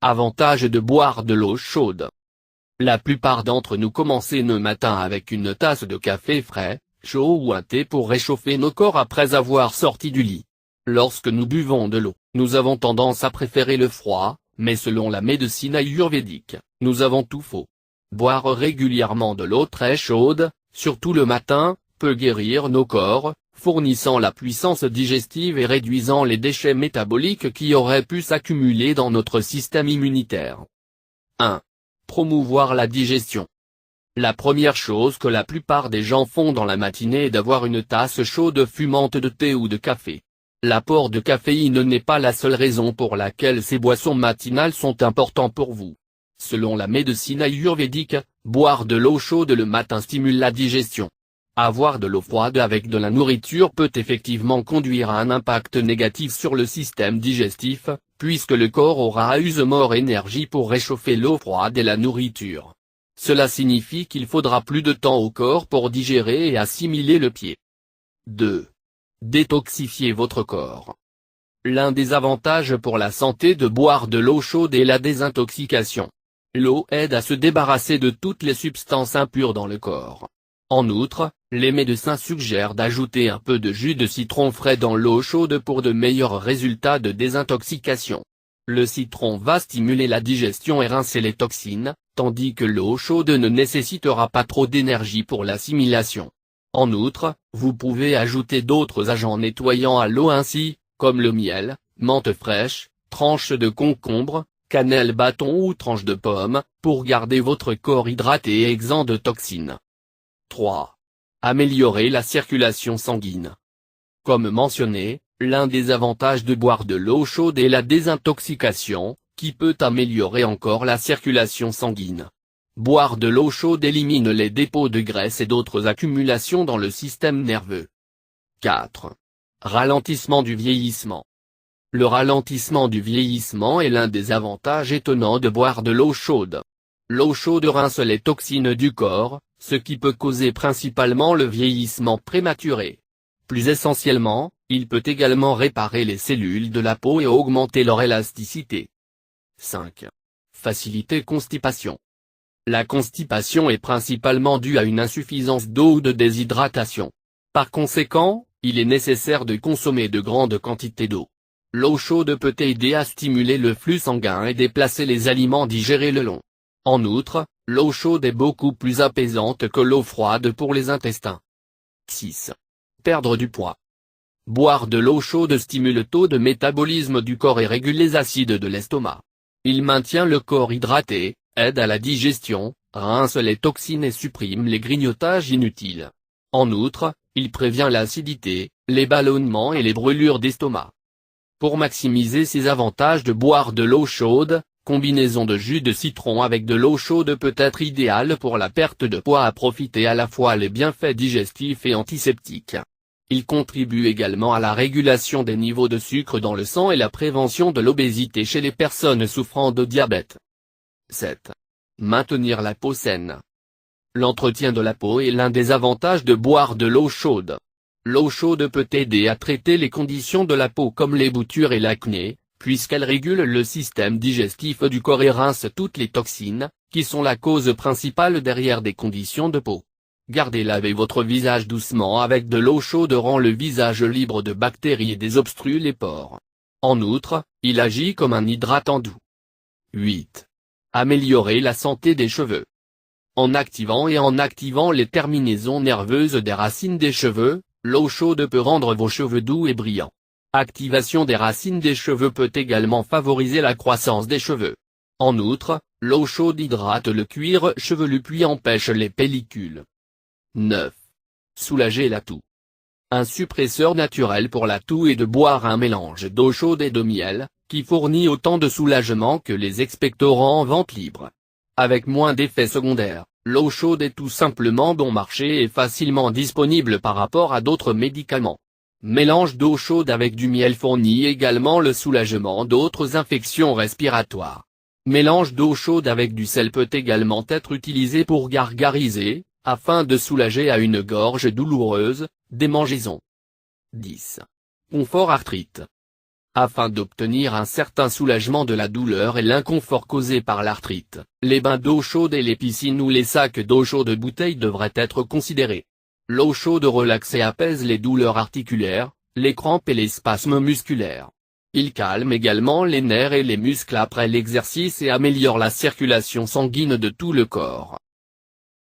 Avantage de boire de l'eau chaude. La plupart d'entre nous commencent nos matins avec une tasse de café frais, chaud ou un thé pour réchauffer nos corps après avoir sorti du lit. Lorsque nous buvons de l'eau, nous avons tendance à préférer le froid, mais selon la médecine ayurvédique, nous avons tout faux. Boire régulièrement de l'eau très chaude, surtout le matin, peut guérir nos corps, fournissant la puissance digestive et réduisant les déchets métaboliques qui auraient pu s'accumuler dans notre système immunitaire. 1. Promouvoir la digestion. La première chose que la plupart des gens font dans la matinée est d'avoir une tasse chaude fumante de thé ou de café. L'apport de caféine n'est pas la seule raison pour laquelle ces boissons matinales sont importantes pour vous. Selon la médecine ayurvédique, boire de l'eau chaude le matin stimule la digestion. Avoir de l'eau froide avec de la nourriture peut effectivement conduire à un impact négatif sur le système digestif, puisque le corps aura à use mort énergie pour réchauffer l'eau froide et la nourriture. Cela signifie qu'il faudra plus de temps au corps pour digérer et assimiler le pied. 2. Détoxifier votre corps. L'un des avantages pour la santé de boire de l'eau chaude est la désintoxication. L'eau aide à se débarrasser de toutes les substances impures dans le corps. En outre, les médecins suggèrent d'ajouter un peu de jus de citron frais dans l'eau chaude pour de meilleurs résultats de désintoxication. Le citron va stimuler la digestion et rincer les toxines, tandis que l'eau chaude ne nécessitera pas trop d'énergie pour l'assimilation. En outre, vous pouvez ajouter d'autres agents nettoyants à l'eau ainsi, comme le miel, menthe fraîche, tranches de concombre, cannelle bâton ou tranches de pomme, pour garder votre corps hydraté et exempt de toxines. 3. Améliorer la circulation sanguine. Comme mentionné, l'un des avantages de boire de l'eau chaude est la désintoxication, qui peut améliorer encore la circulation sanguine. Boire de l'eau chaude élimine les dépôts de graisse et d'autres accumulations dans le système nerveux. 4. Ralentissement du vieillissement. Le ralentissement du vieillissement est l'un des avantages étonnants de boire de l'eau chaude. L'eau chaude rince les toxines du corps, ce qui peut causer principalement le vieillissement prématuré. Plus essentiellement, il peut également réparer les cellules de la peau et augmenter leur élasticité. 5. Faciliter constipation. La constipation est principalement due à une insuffisance d'eau ou de déshydratation. Par conséquent, il est nécessaire de consommer de grandes quantités d'eau. L'eau chaude peut aider à stimuler le flux sanguin et déplacer les aliments digérés le long. En outre, l'eau chaude est beaucoup plus apaisante que l'eau froide pour les intestins. 6. Perdre du poids. Boire de l'eau chaude stimule le taux de métabolisme du corps et régule les acides de l'estomac. Il maintient le corps hydraté, aide à la digestion, rince les toxines et supprime les grignotages inutiles. En outre, il prévient l'acidité, les ballonnements et les brûlures d'estomac. Pour maximiser ces avantages de boire de l'eau chaude, combinaison de jus de citron avec de l'eau chaude peut être idéale pour la perte de poids à profiter à la fois les bienfaits digestifs et antiseptiques. Il contribue également à la régulation des niveaux de sucre dans le sang et la prévention de l'obésité chez les personnes souffrant de diabète. 7. Maintenir la peau saine. L'entretien de la peau est l'un des avantages de boire de l'eau chaude. L'eau chaude peut aider à traiter les conditions de la peau comme les boutures et l'acné, puisqu'elle régule le système digestif du corps et rince toutes les toxines, qui sont la cause principale derrière des conditions de peau. Gardez laver votre visage doucement avec de l'eau chaude rend le visage libre de bactéries et désobstrue les pores. En outre, il agit comme un hydratant doux. 8. Améliorer la santé des cheveux. En activant les terminaisons nerveuses des racines des cheveux, l'eau chaude peut rendre vos cheveux doux et brillants. Activation des racines des cheveux peut également favoriser la croissance des cheveux. En outre, l'eau chaude hydrate le cuir chevelu puis empêche les pellicules. 9. Soulager la toux. Un suppresseur naturel pour la toux est de boire un mélange d'eau chaude et de miel, qui fournit autant de soulagement que les expectorants en vente libre. Avec moins d'effets secondaires, l'eau chaude est tout simplement bon marché et facilement disponible par rapport à d'autres médicaments. Mélange d'eau chaude avec du miel fournit également le soulagement d'autres infections respiratoires. Mélange d'eau chaude avec du sel peut également être utilisé pour gargariser, afin de soulager à une gorge douloureuse, démangeaisons. 10. Confort arthrite. Afin d'obtenir un certain soulagement de la douleur et l'inconfort causé par l'arthrite, les bains d'eau chaude et les piscines ou les sacs d'eau chaude bouteille devraient être considérés. L'eau chaude relaxe et apaise les douleurs articulaires, les crampes et les spasmes musculaires. Il calme également les nerfs et les muscles après l'exercice et améliore la circulation sanguine de tout le corps.